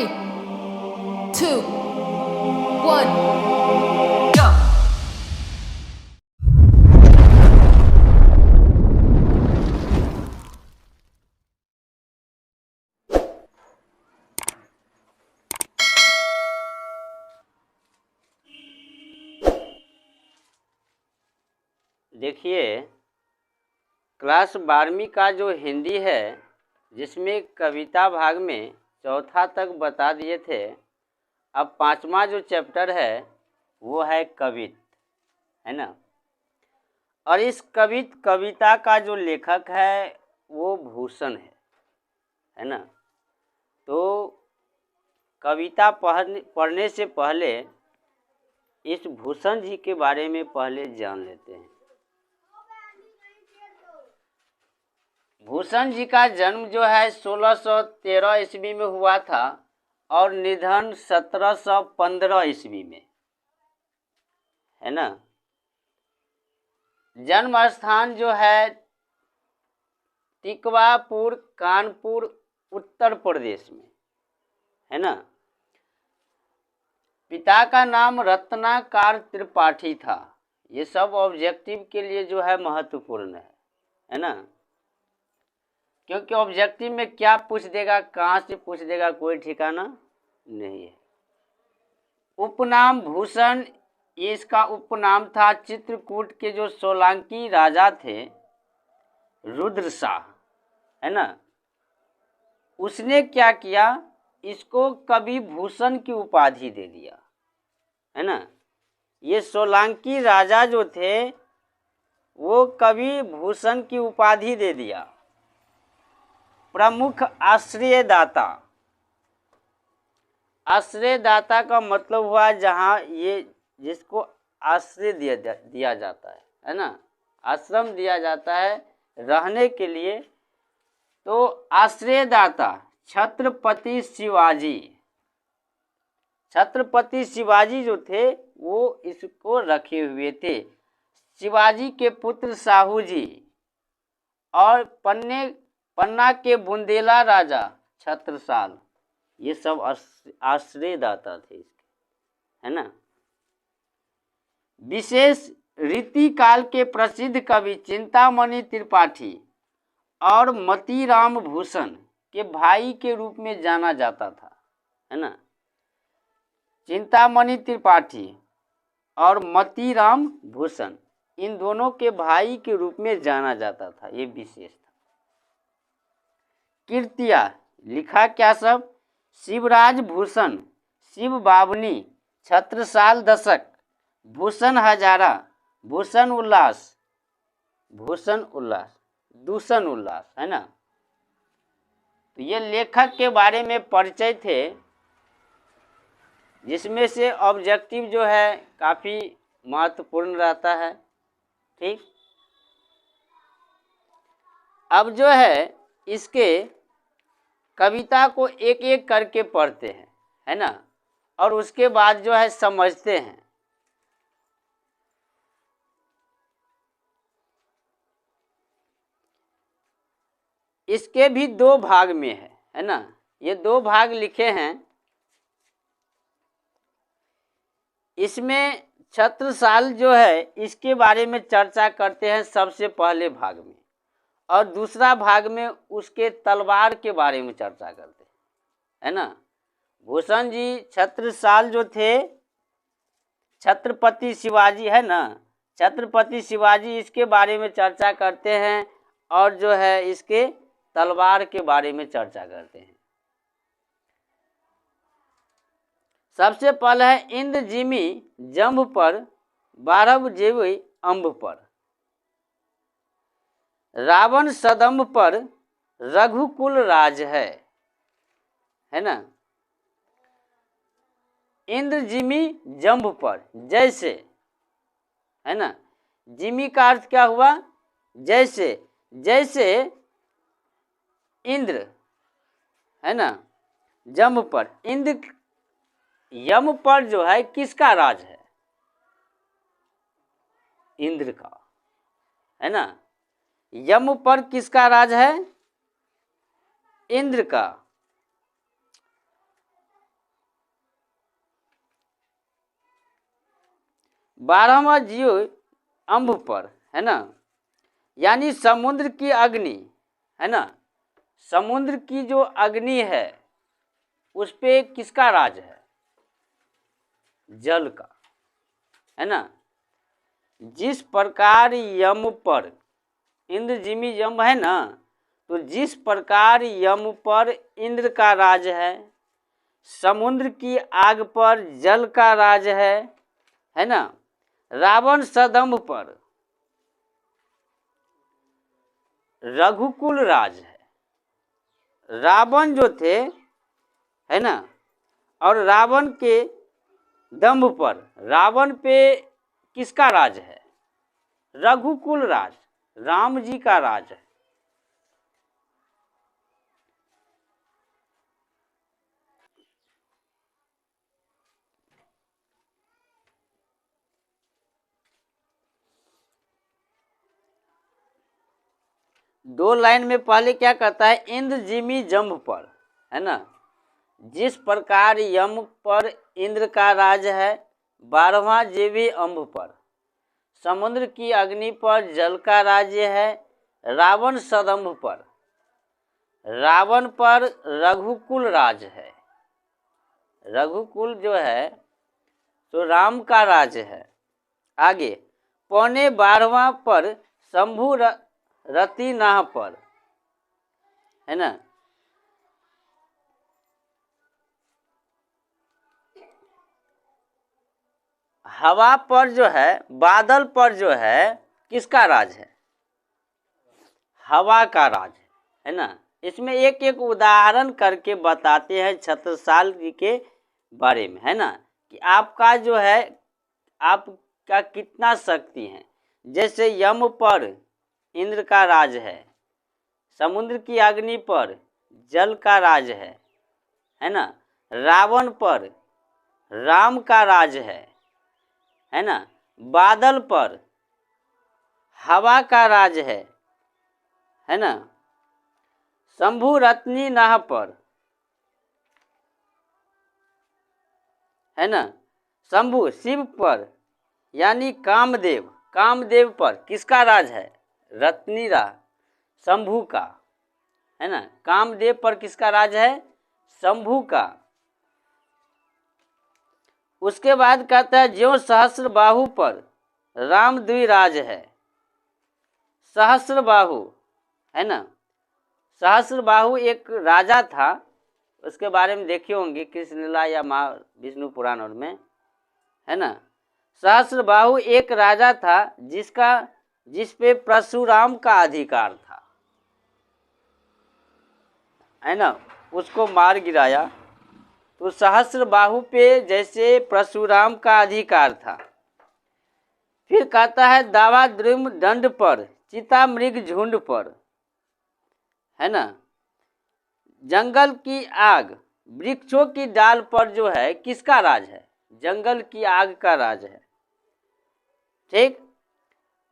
3, 2, 1, go! देखिए, class 12वीं का जो हिंदी है, जिसमें कविता भाग में चौथा तक बता दिए थे। अब 5वां जो चैप्टर है वो है कवित, है ना। और इस कविता का जो लेखक है वो भूषण है ना। तो कविता पढ़ने से पहले इस भूषण जी के बारे में पहले जान लेते हैं। भूषण जी का जन्म जो है 1613 ईस्वी में हुआ था और निधन 1715 ईस्वी में, है ना। जन्म स्थान जो है तिकवापुर, कानपुर, उत्तर प्रदेश में, है ना। पिता का नाम रत्नाकर त्रिपाठी था। ये सब ऑब्जेक्टिव के लिए जो है महत्वपूर्ण है ना। क्योंकि ऑब्जेक्टिव में क्या पूछ देगा, कहाँ से पूछ देगा, कोई ठिकाना नहीं है। उपनाम भूषण, ये इसका उपनाम था। चित्रकूट के जो सोलंकी राजा थे रुद्रशाह, है ना, उसने क्या किया, इसको कवि भूषण की उपाधि दे दिया, है ना। ये सोलंकी राजा जो थे वो कवि भूषण की उपाधि दे दिया। प्रमुख आश्रयदाता, आश्रयदाता का मतलब हुआ जहाँ ये जिसको आश्रय दिया जाता है ना, आश्रम दिया जाता है रहने के लिए। तो आश्रयदाता छत्रपति शिवाजी, छत्रपति शिवाजी जो थे वो इसको रखे हुए थे। शिवाजी के पुत्र साहू जी और पन्ना के बुंदेला राजा छत्रसाल, ये सब आश्रयदाता थे इसके, है ना। विशेष रीति काल के प्रसिद्ध कवि चिंतामणि त्रिपाठी और मतीराम भूषण के भाई के रूप में जाना जाता था, है ना। चिंतामणि त्रिपाठी और मतीराम भूषण, इन दोनों के भाई के रूप में जाना जाता था, ये विशेष था। कृतियाँ लिखा क्या सब, शिवराज भूषण, शिव बावनी, छत्रसाल दशक, भूषण हजारा, भूषण उल्लास, दूषण उल्लास, है ना। तो ये लेखक के बारे में परिचय थे, जिसमें से ऑब्जेक्टिव जो है काफ़ी महत्वपूर्ण रहता है। ठीक, अब जो है इसके कविता को एक एक करके पढ़ते हैं, है ना, और उसके बाद जो है समझते हैं। इसके भी 2 भाग में है ना, ये 2 भाग लिखे हैं। इसमें छत्रसाल जो है इसके बारे में चर्चा करते हैं सबसे पहले भाग में, और दूसरा भाग में उसके तलवार के बारे में चर्चा करते हैं, है ना। भूषण जी छत्रसाल जो थे, छत्रपति शिवाजी, है ना, छत्रपति शिवाजी, इसके बारे में चर्चा करते हैं और जो है इसके तलवार के बारे में चर्चा करते हैं। सबसे पहले है इंद्र जिमी जम्भ पर, 12 जेवी अम्ब पर, रावण सदम्भ पर, रघुकुल राज है ना। इंद्र जिमी जम्भ पर, जैसे, है ना। जिमी का अर्थ क्या हुआ, जैसे, जैसे इंद्र, है ना, जम्भ पर। इंद्र यम पर जो है किसका राज है, इंद्र का, है ना। यम पर किसका राज है, इंद्र का। 12वां जीव अम्ब पर, है ना, यानी समुद्र की अग्नि, है ना, समुद्र की जो अग्नि है उस पे किसका राज है? जल का, है ना। जिस प्रकार यम पर, इंद्र जिमी यम है ना, तो जिस प्रकार यम पर इंद्र का राज है, समुद्र की आग पर जल का राज है ना, रावण सदंभ पर रघुकुल राज है। रावण जो थे, है ना, और रावण के दंभ पर, रावण पे किसका राज है? रघुकुल राज, राम जी का राज है। दो लाइन में पहले क्या कहता है? इंद्र जिमी जम्भ पर, है ना, जिस प्रकार यम पर इंद्र का राज है, 12वां जीवी अम्ब पर, समुद्र की अग्नि पर जल का राज्य है, रावण सदंभ पर, रावण पर रघुकुल राज है। रघुकुल जो है तो राम का राज है। आगे 12वां पर शंभु रति नाह पर, है ना, हवा पर जो है, बादल पर जो है किसका राज है? हवा का राज है ना। इसमें एक एक उदाहरण करके बताते हैं छत्रसाल जी के बारे में, है ना, कि आपका जो है, आपका कितना शक्ति है। जैसे यम पर इंद्र का राज है, समुद्र की अग्नि पर जल का राज है ना, रावण पर राम का राज है ना, बादल पर हवा का राज है ना, शंभु रत्नी नाह पर, है ना, शंभु शिव पर यानी कामदेव, कामदेव पर किसका राज है? रत्नी राह, शंभु का, है ना, कामदेव पर किसका राज है? शंभु का। उसके बाद कहता है ज्यों सहस्र बाहु पर राम द्विराज है। सहस्र बाहु, है ना, सहस्र बाहु एक राजा था, उसके बारे में देखे होंगे कृष्ण लीला या महा विष्णु पुराण और में, है ना। सहस्र बाहु एक राजा था जिस पे परशुराम का अधिकार था, है ना, उसको मार गिराया। तो सहस्र बाहु पे जैसे परशुराम का अधिकार था। फिर कहता है दावा द्रुम दंड पर चिता मृग झुंड पर, है ना, जंगल की आग वृक्षों की डाल पर जो है किसका राज है? जंगल की आग का राज है। ठीक।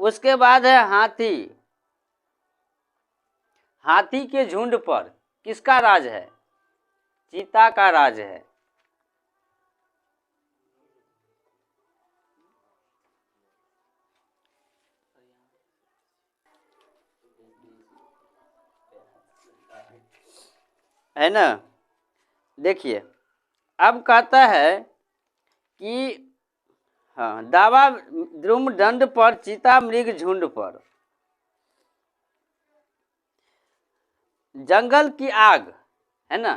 उसके बाद है हाथी, हाथी के झुंड पर किसका राज है? चीता का राज है ना। देखिए अब कहता है कि हाँ, दावा द्रुम दंड पर चीता मृग झुंड पर, जंगल की आग, है ना,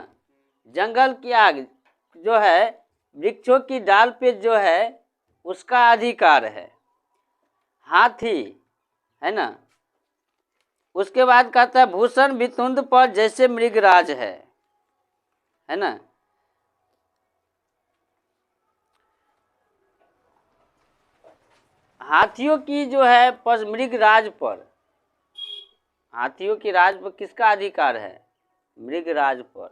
जंगल की आग जो है वृक्षों की डाल पे जो है उसका अधिकार है। हाथी, है ना। उसके बाद कहता है भूषण वितुंड पर जैसे मृगराज है ना। हाथियों की जो है मृगराज पर, हाथियों की राज पर किसका अधिकार है? मृगराज पर,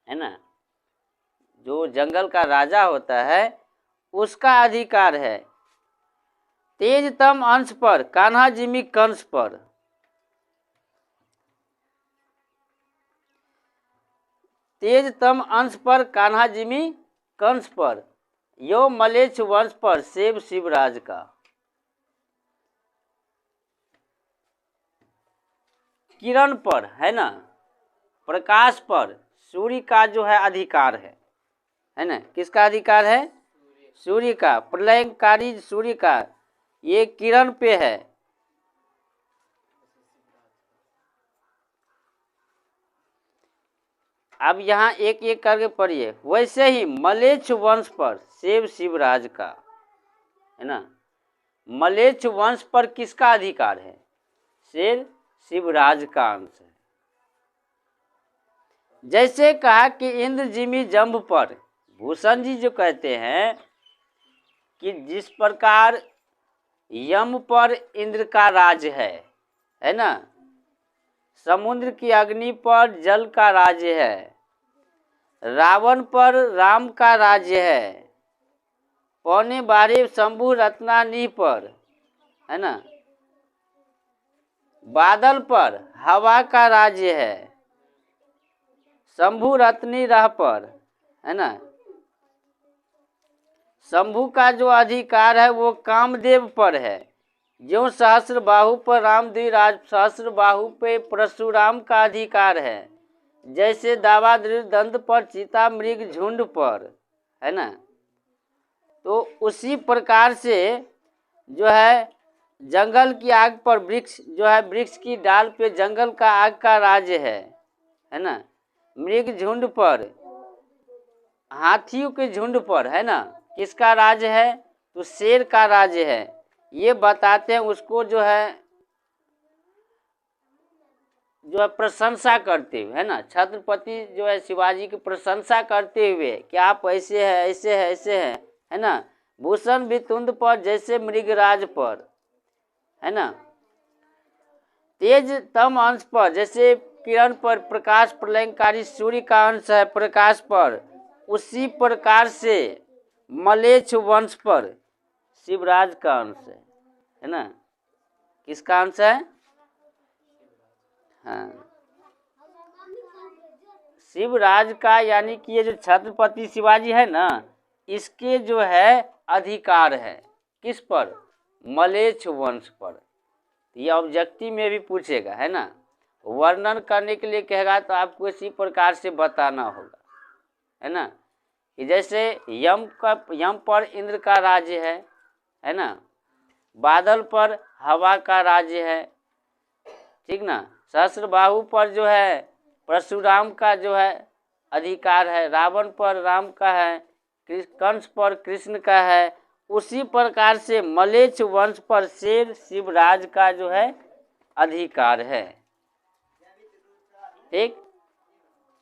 है ना, जो जंगल का राजा होता है उसका अधिकार है। तेजतम अंश पर कान्हा जिमी कंस पर, तेजतम अंश पर कान्हा जिमी कंस पर, यो मलेच्छ वंश पर सेव शिवराज का। किरण पर है ना, प्रकाश पर सूर्य का जो है अधिकार है ना। किसका अधिकार है? सूर्य का। प्रलयंकारी सूर्य का ये किरण पे है। अब यहाँ एक एक करके पढ़िए। वैसे ही मलेच्छ वंश पर सेव शिवराज का, है ना। मलेच्छ वंश पर किसका अधिकार है? शेर शिवराज का अंश है। जैसे कहा कि इंद्र जिमी जंब पर, भूषण जी जो कहते हैं कि जिस प्रकार यम पर इंद्र का राज है ना, समुद्र की अग्नि पर जल का राज्य है, रावण पर राम का राज्य है, पौने 12 शंभु रत्नानी पर, है ना, बादल पर हवा का राज्य है, शंभु रत्नी रह पर, है ना, शंभु का जो अधिकार है वो कामदेव पर है। जो सहस्र बाहु पर रामद्विराज, सहस्र बाहु पे परशुराम का अधिकार है। जैसे दावाद्री दंत पर चीता मृग झुंड पर, है ना। तो उसी प्रकार से जो है जंगल की आग पर वृक्ष जो है, वृक्ष की डाल पे जंगल का आग का राज्य है ना। मृग झुंड पर, हाथियों के झुंड पर, है ना, किसका राज है? तो शेर का राज है। ये बताते हैं उसको जो है प्रशंसा करते हुए, है ना। छत्रपति जो है शिवाजी की प्रशंसा करते हुए कि आप ऐसे है, ऐसे है, ऐसे है ना। भूषण वितुंद पर जैसे मृगराज पर, है ना। तेज तम अंश पर जैसे किरण पर, प्रकाश प्रलयंकारी सूर्य का अंश है प्रकाश पर, उसी प्रकार से मलेच्छ वंश पर शिवराज का अंश है ना। किसका अंश है? हाँ, शिवराज का, यानी कि ये जो छत्रपति शिवाजी है ना, इसके जो है अधिकार है किस पर? मलेच्छ वंश पर। ये ऑब्जेक्टिव में भी पूछेगा, है ना। वर्णन करने के लिए कहेगा तो आपको इसी प्रकार से बताना होगा, है ना। कि जैसे यम पर इंद्र का राज्य है ना। बादल पर हवा का राज्य है, ठीक ना। सहस्रबाहु पर जो है परशुराम का जो है अधिकार है, रावण पर राम का है, कंस पर कृष्ण का है। उसी प्रकार से मलेच्छ वंश पर शेर शिवराज का जो है अधिकार है। ठीक,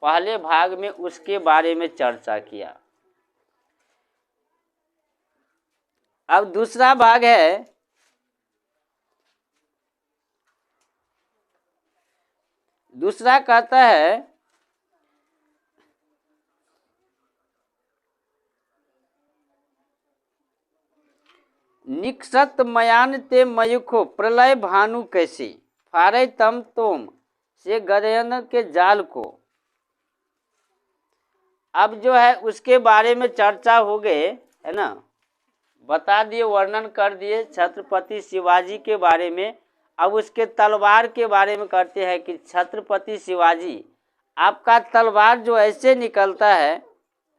पहले भाग में उसके बारे में चर्चा किया। अब दूसरा भाग है दूसरा कहता है निक्षत मयान ते मयुखो प्रलय भानु कैसी, फारे तम तोम से गदयन के जाल को। अब जो है उसके बारे में चर्चा हो गई, है ना। बता दिए, वर्णन कर दिए छत्रपति शिवाजी के बारे में। अब उसके तलवार के बारे में करते हैं कि छत्रपति शिवाजी आपका तलवार जो ऐसे निकलता है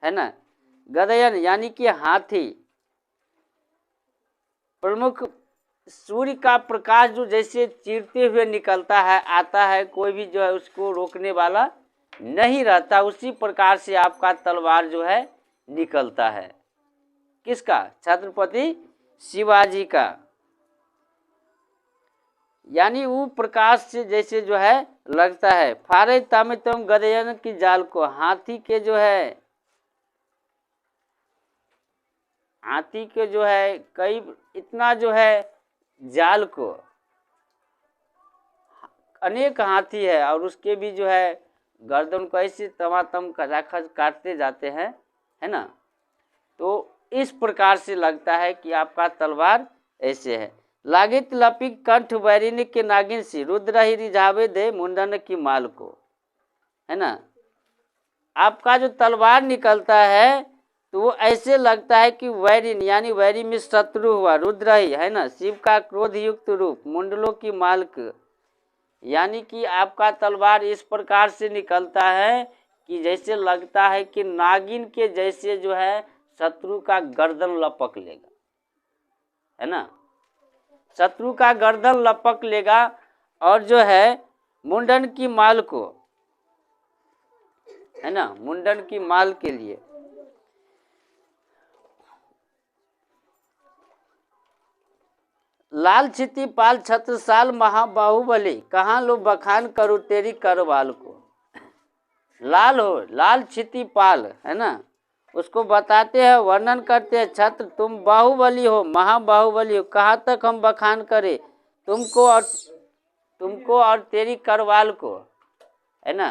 ना, गदयन यानी कि हाथी, प्रमुख सूर्य का प्रकाश जो जैसे चीरते हुए निकलता है, आता है, कोई भी जो है उसको रोकने वाला नहीं रहता, उसी प्रकार से आपका तलवार जो है निकलता है। किसका? छत्रपति शिवाजी का। यानी वो प्रकाश से जैसे जो है लगता है। फारे तामितम गदयन की जाल को, हाथी के जो है, हाथी के जो है कई इतना जो है जाल को, अनेक हाथी है और उसके भी जो है गर्दन को ऐसे तमातम खचाखच काटते जाते हैं, है ना। तो इस प्रकार से लगता है कि आपका तलवार ऐसे है। लागित लपिक कंठ बैरिन के नागिन सी, रुद्र ही रिझावे दे मुंडन की माल को, है ना। आपका जो तलवार निकलता है तो वो ऐसे लगता है कि वैरिन यानी वैरी में शत्रु हुआ, रुद्र ही है ना, शिव का क्रोध युक्त रूप, मुंडलों की माल्क, यानी कि आपका तलवार इस प्रकार से निकलता है कि जैसे लगता है कि नागिन के जैसे जो है शत्रु का गर्दन लपक लेगा, है ना, शत्रु का गर्दन लपक लेगा। और जो है मुंडन की माल को, है ना, मुंडन की माल के लिए लाल छिति पाल छत्रसाल महाबाहुबली, कहाँ लो बखान करूँ तेरी करवाल को। लाल हो, लाल छिति पाल, है ना, उसको बताते हैं, वर्णन करते हैं, छत्र तुम बाहुबली हो, महाबाहुबली हो, कहाँ तक हम बखान करें तुमको और तेरी करवाल को, है ना।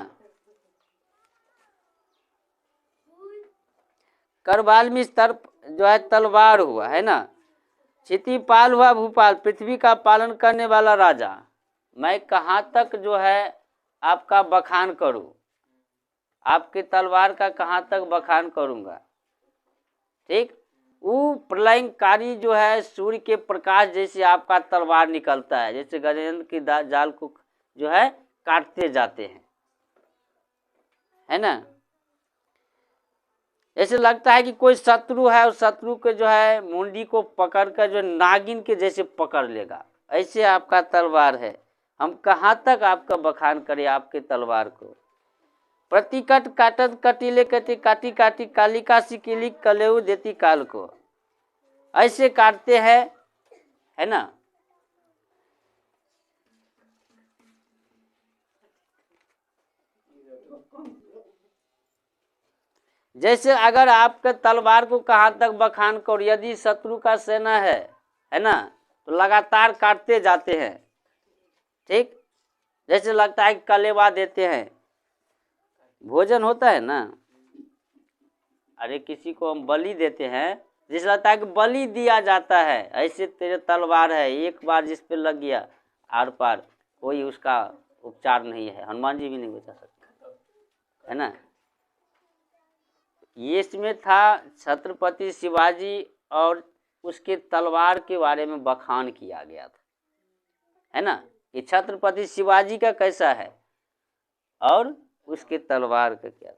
करवाल में जो है तलवार हुआ, है ना, क्षितिपाल हुआ भूपाल, पृथ्वी का पालन करने वाला राजा। मैं कहाँ तक जो है आपका बखान करूं, आपके तलवार का कहाँ तक बखान करूंगा। ठीक, वो प्रलयंकारी जो है सूर्य के प्रकाश जैसे आपका तलवार निकलता है, जैसे गजेंद्र की जाल को जो है काटते जाते हैं, है ना। ऐसे लगता है कि कोई शत्रु है और शत्रु के जो है मुंडी को पकड़ कर जो नागिन के जैसे पकड़ लेगा, ऐसे आपका तलवार है। हम कहाँ तक आपका बखान करें आपके तलवार को। प्रतिकट काटत कटिले कटी, काटी काटी कालिका सिकिली कलेऊ देती काल को, ऐसे काटते हैं, है ना। जैसे अगर आपके तलवार को कहाँ तक बखान करो, यदि शत्रु का सेना है ना, तो लगातार काटते जाते हैं। ठीक, जैसे लगता है कि कलेवा देते हैं, भोजन होता है ना, अरे किसी को हम बलि देते हैं, जैसे लगता है कि बलि दिया जाता है, ऐसे तेरे तलवार है, एक बार जिस पे लग गया आर पार कोई उसका उपचार नहीं है, हनुमान जी भी नहीं बचा सकते, है ना। ये इसमें था छत्रपति शिवाजी और उसके तलवार के बारे में बखान किया गया था, है ना, कि छत्रपति शिवाजी का कैसा है और उसके तलवार का क्या था।